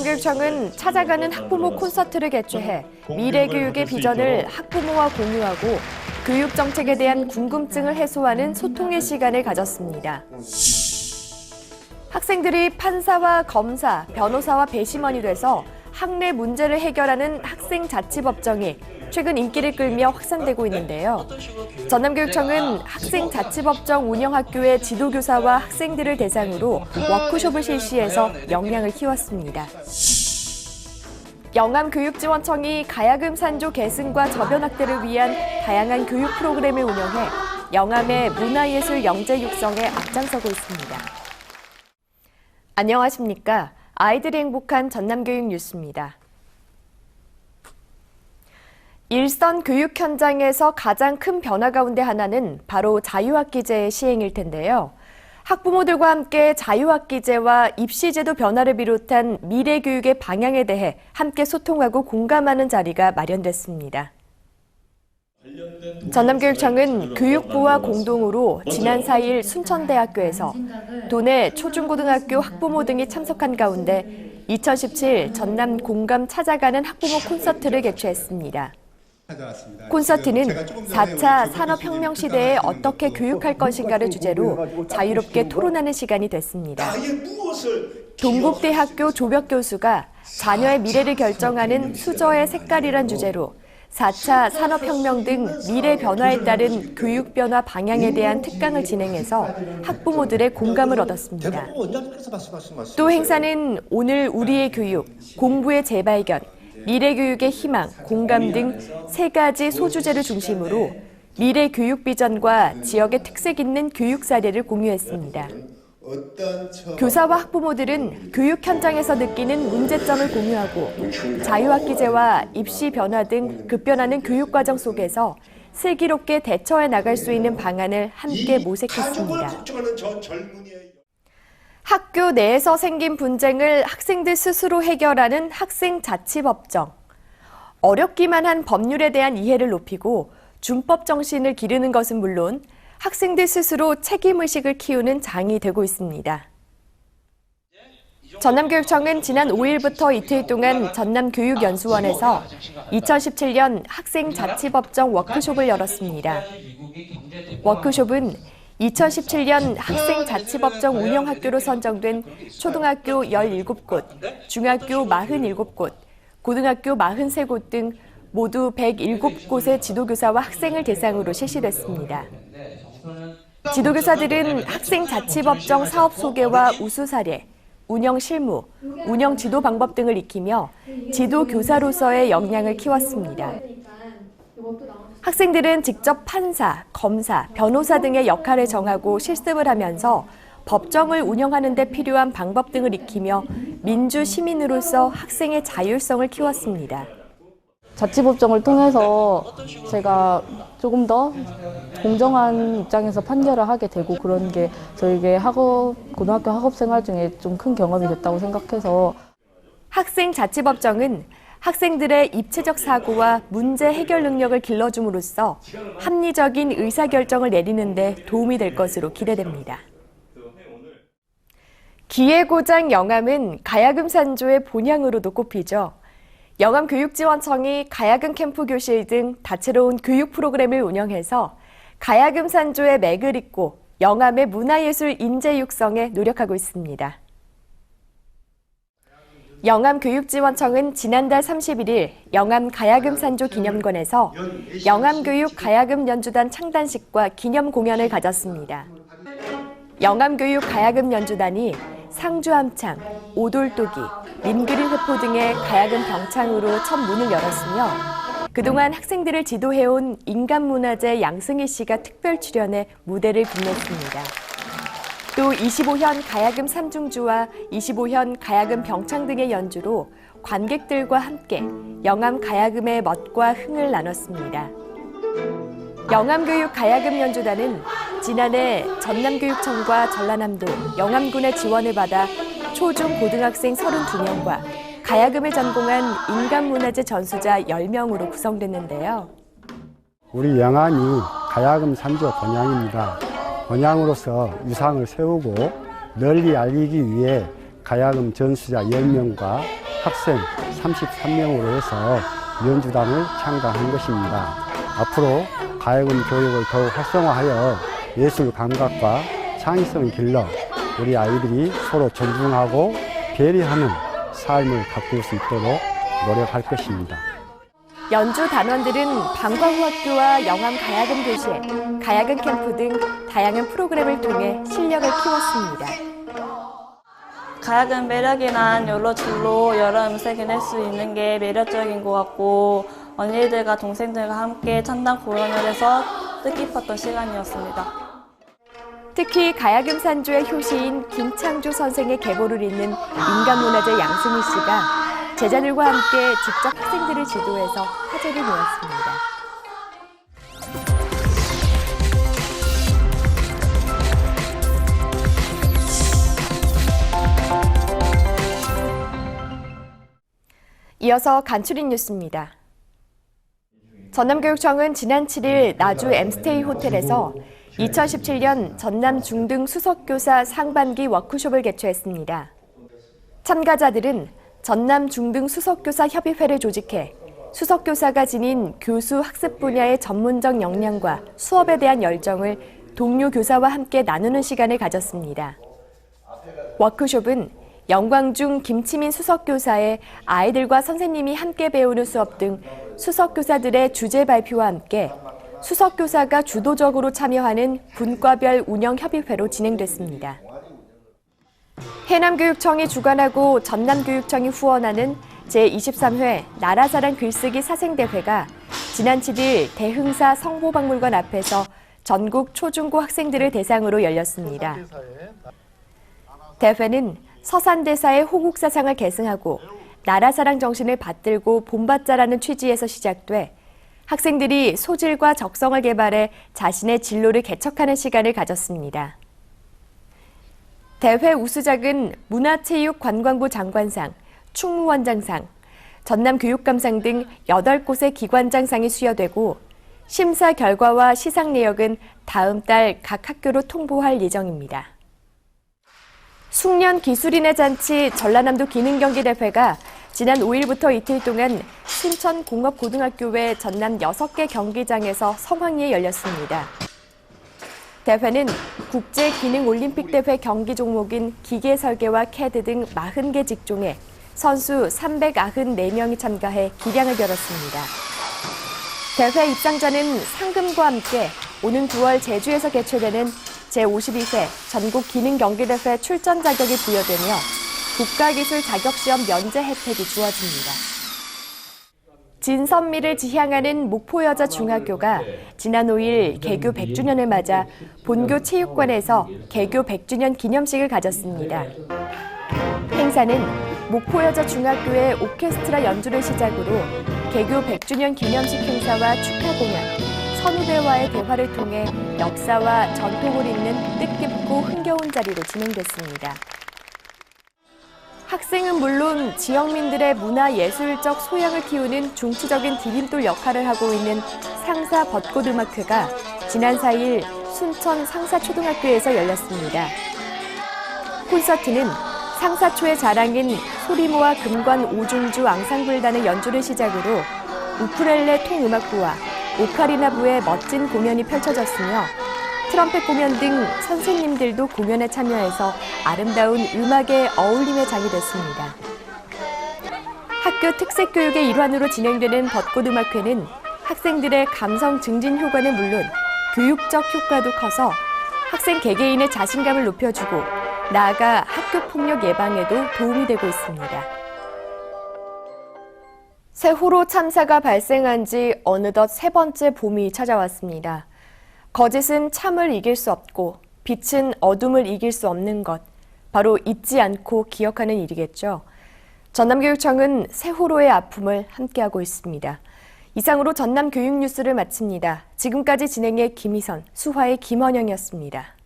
전남교육청은 찾아가는 학부모 콘서트를 개최해 미래교육의 비전을 학부모와 공유하고 교육정책에 대한 궁금증을 해소하는 소통의 시간을 가졌습니다. 학생들이 판사와 검사, 변호사와 배심원이 돼서 학내 문제를 해결하는 학생자치법정이 최근 인기를 끌며 확산되고 있는데요. 전남교육청은 학생자치법정 운영학교의 지도교사와 학생들을 대상으로 워크숍을 실시해서 역량을 키웠습니다. 영암교육지원청이 가야금 산조 계승과 저변 확대를 위한 다양한 교육 프로그램을 운영해 영암의 문화예술 영재 육성에 앞장서고 있습니다. 안녕하십니까? 아이들이 행복한 전남교육 뉴스입니다. 일선 교육 현장에서 가장 큰 변화 가운데 하나는 바로 자유학기제의 시행일 텐데요. 학부모들과 함께 자유학기제와 입시제도 변화를 비롯한 미래교육의 방향에 대해 함께 소통하고 공감하는 자리가 마련됐습니다. 전남교육청은 교육부와 공동으로 지난 4일 순천대학교에서 도내 초중고등학교 학부모 등이 참석한 가운데 2017 전남 공감 찾아가는 학부모 콘서트를 개최했습니다. 콘서트는 4차 산업혁명 시대에 어떻게 교육할 것인가를 주제로 자유롭게 토론하는 시간이 됐습니다. 동국대학교 조벽 교수가 자녀의 미래를 결정하는 수저의 색깔이란 주제로 4차 산업혁명 등 미래 변화에 따른 교육 변화 방향에 대한 특강을 진행해서 학부모들의 공감을 얻었습니다. 또 행사는 오늘 우리의 교육, 공부의 재발견, 미래교육의 희망, 공감 등 3가지 소주제를 중심으로 미래 교육 비전과 지역의 특색 있는 교육 사례를 공유했습니다. 교사와 학부모들은 교육 현장에서 느끼는 문제점을 공유하고 자유학기제와 입시 변화 등 급변하는 교육과정 속에서 슬기롭게 대처해 나갈 수 있는 방안을 함께 모색했습니다. 학교 내에서 생긴 분쟁을 학생들 스스로 해결하는 학생자치법정. 어렵기만 한 법률에 대한 이해를 높이고 준법 정신을 기르는 것은 물론 학생들 스스로 책임의식을 키우는 장이 되고 있습니다. 전남교육청은 지난 5일부터 이틀 동안 전남교육연수원에서 2017년 학생자치법정 워크숍을 열었습니다. 워크숍은 2017년 학생자치법정 운영학교로 선정된 초등학교 17곳, 중학교 47곳, 고등학교 43곳 등 모두 107곳의 지도교사와 학생을 대상으로 실시됐습니다. 지도교사들은 학생자치법정 사업 소개와 우수 사례, 운영 실무, 운영 지도 방법 등을 익히며 지도교사로서의 역량을 키웠습니다. 학생들은 직접 판사, 검사, 변호사 등의 역할을 정하고 실습을 하면서 법정을 운영하는 데 필요한 방법 등을 익히며 민주 시민으로서 학생의 자율성을 키웠습니다. 자치법정을 통해서 제가 조금 더 공정한 입장에서 판결을 하게 되고 그런 게 저에게 고등학교 학업 생활 중에 좀 큰 경험이 됐다고 생각해서 학생자치법정은 학생들의 입체적 사고와 문제 해결 능력을 길러줌으로써 합리적인 의사결정을 내리는 데 도움이 될 것으로 기대됩니다. 기회고장 영암은 가야금 산조의 본향으로도 꼽히죠. 영암교육지원청이 가야금 캠프 교실 등 다채로운 교육 프로그램을 운영해서 가야금 산조의 맥을 잇고 영암의 문화예술 인재 육성에 노력하고 있습니다. 영암교육지원청은 지난달 31일 영암 가야금 산조 기념관에서 영암교육 가야금 연주단 창단식과 기념 공연을 가졌습니다. 영암교육 가야금 연주단이 상주함창, 오돌도기, 민그린 회포 등의 가야금 병창으로 첫 문을 열었으며 그동안 학생들을 지도해온 인간문화재 양승희 씨가 특별 출연해 무대를 빛냈습니다. 또 25현 가야금 삼중주와 25현 가야금 병창 등의 연주로 관객들과 함께 영암 가야금의 멋과 흥을 나눴습니다. 영암교육 가야금 연주단은 지난해 전남교육청과 전라남도, 영암군의 지원을 받아 초중 고등학생 32명과 가야금을 전공한 인간문화재 전수자 10명으로 구성됐는데요. 우리 영암이 가야금 산조 본향입니다. 본향으로서 위상을 세우고 널리 알리기 위해 가야금 전수자 10명과 학생 33명으로 해서 연주단을 창단한 것입니다. 앞으로 가야금 교육을 더욱 활성화하여 예술 감각과 창의성을 길러 우리 아이들이 서로 존중하고 배려하는 삶을 가꿀 수 있도록 노력할 것입니다. 연주 단원들은 방과후학교와 영암 가야금 교실, 가야금 캠프 등 다양한 프로그램을 통해 실력을 키웠습니다. 가야금 매력이란 여러 줄로 여러 음색을 낼 수 있는 게 매력적인 것 같고 언니들과 동생들과 함께 창단 공연을 해서 뜻깊었던 시간이었습니다. 특히 가야금 산조의 효시인 김창조 선생의 계보를 잇는 인간문화재 양승희 씨가 제자들과 함께 직접 학생들을 지도해서 화제를 모았습니다. 이어서 간추린 뉴스입니다. 전남교육청은 지난 7일 나주 엠스테이 호텔에서 2017년 전남 중등 수석교사 상반기 워크숍을 개최했습니다. 참가자들은 전남 중등 수석교사 협의회를 조직해 수석교사가 지닌 교수 학습 분야의 전문적 역량과 수업에 대한 열정을 동료 교사와 함께 나누는 시간을 가졌습니다. 워크숍은 영광중 김치민 수석교사의 아이들과 선생님이 함께 배우는 수업 등 수석교사들의 주제 발표와 함께 수석교사가 주도적으로 참여하는 분과별 운영협의회로 진행됐습니다. 해남교육청이 주관하고 전남교육청이 후원하는 제23회 나라사랑 글쓰기 사생대회가 지난 7일 대흥사 성보박물관 앞에서 전국 초중고 학생들을 대상으로 열렸습니다. 대회는 서산대사의 호국사상을 계승하고 나라사랑 정신을 받들고 본받자라는 취지에서 시작돼 학생들이 소질과 적성을 개발해 자신의 진로를 개척하는 시간을 가졌습니다. 대회 우수작은 문화체육관광부 장관상, 충무원장상, 전남교육감상 등 8곳의 기관장상이 수여되고 심사 결과와 시상 내역은 다음 달 각 학교로 통보할 예정입니다. 숭년 기술인의 잔치 전라남도 기능경기대회가 지난 5일부터 이틀 동안 순천공업고등학교의 전남 6개 경기장에서 성황리에 열렸습니다. 대회는 국제기능올림픽대회 경기 종목인 기계설계와 캐드 등 40개 직종에 선수 394명이 참가해 기량을 겨뤘습니다. 대회 입상자는 상금과 함께 오는 9월 제주에서 개최되는 제52회 전국기능경기대회 출전 자격이 부여되며 국가기술 자격시험 면제 혜택이 주어집니다. 진선미를 지향하는 목포여자중학교가 지난 5일 개교 100주년을 맞아 본교 체육관에서 개교 100주년 기념식을 가졌습니다. 행사는 목포여자중학교의 오케스트라 연주를 시작으로 개교 100주년 기념식 행사와 축하 공연, 선후배와의 대화를 통해 역사와 전통을 잇는 뜻깊고 흥겨운 자리로 진행됐습니다. 학생은 물론 지역민들의 문화예술적 소양을 키우는 중추적인 디딤돌 역할을 하고 있는 상사 벚꽃음악회가 지난 4일 순천 상사초등학교에서 열렸습니다. 콘서트는 상사초의 자랑인 소리모아 금관 오중주 앙상블단의 연주를 시작으로 우쿨렐레 통음악부와 오카리나부의 멋진 공연이 펼쳐졌으며 트럼펫 공연 등 선생님들도 공연에 참여해서 아름다운 음악의 어울림의 장이 됐습니다. 학교 특색교육의 일환으로 진행되는 벚꽃음악회는 학생들의 감성 증진 효과는 물론 교육적 효과도 커서 학생 개개인의 자신감을 높여주고 나아가 학교 폭력 예방에도 도움이 되고 있습니다. 세월호 참사가 발생한 지 어느덧 3번째 봄이 찾아왔습니다. 거짓은 참을 이길 수 없고 빛은 어둠을 이길 수 없는 것. 바로 잊지 않고 기억하는 일이겠죠. 전남교육청은 세월호의 아픔을 함께하고 있습니다. 이상으로 전남교육뉴스를 마칩니다. 지금까지 진행의 김희선, 수화의 김원영이었습니다.